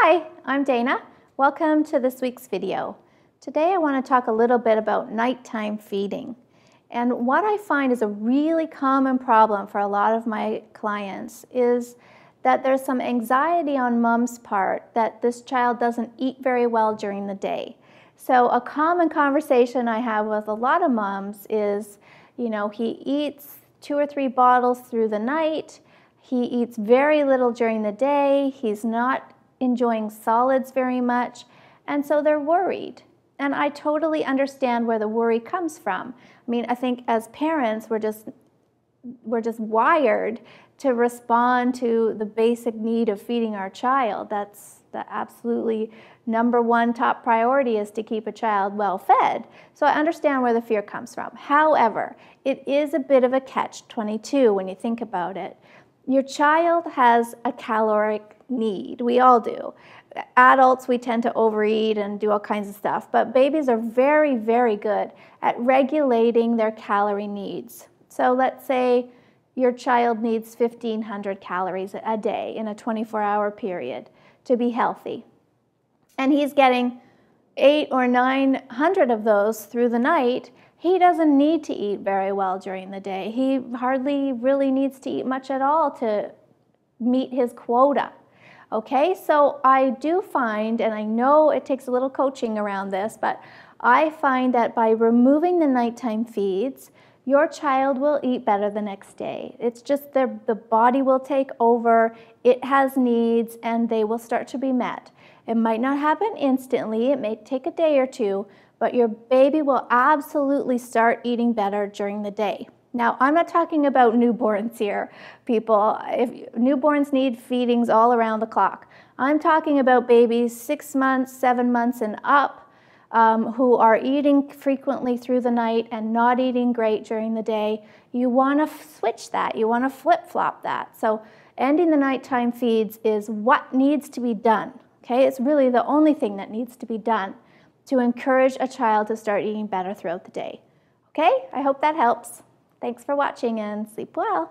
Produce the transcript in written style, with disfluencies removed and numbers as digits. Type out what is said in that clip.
Hi, I'm Dana. Welcome to this week's video. Today I want to talk a little bit about nighttime feeding. And what I find is a really common problem for a lot of my clients is that there's some anxiety on mom's part that this child doesn't eat very well during the day. So a common conversation I have with a lot of moms is, he eats 2 or 3 bottles through the night. He eats very little during the day. He's not enjoying solids very much, and so they're worried. And I totally understand where the worry comes from. I think as parents, we're just wired to respond to the basic need of feeding our child. That's the absolutely #1 top priority, is to keep a child well fed. So I understand where the fear comes from. However, it is a bit of a catch-22 when you think about it. Your child has a caloric need. We all do. Adults, we tend to overeat and do all kinds of stuff, but babies are very, very good at regulating their calorie needs. So let's say your child needs 1,500 calories a day in a 24-hour period to be healthy. And he's getting 800 or 900 of those through the night. He doesn't need to eat very well during the day. He hardly really needs to eat much at all to meet his quota. Okay, so I do find, and I know it takes a little coaching around this, but I find that by removing the nighttime feeds, your child will eat better the next day. It's just the body will take over, it has needs, and they will start to be met. It might not happen instantly, it may take a day or two, but your baby will absolutely start eating better during the day. Now, I'm not talking about newborns here, people. Newborns need feedings all around the clock. I'm talking about babies 6 months, 7 months and up who are eating frequently through the night and not eating great during the day. You want to switch that. You want to flip-flop that. So ending the nighttime feeds is what needs to be done. Okay, it's really the only thing that needs to be done to encourage a child to start eating better throughout the day. Okay, I hope that helps. Thanks for watching and sleep well.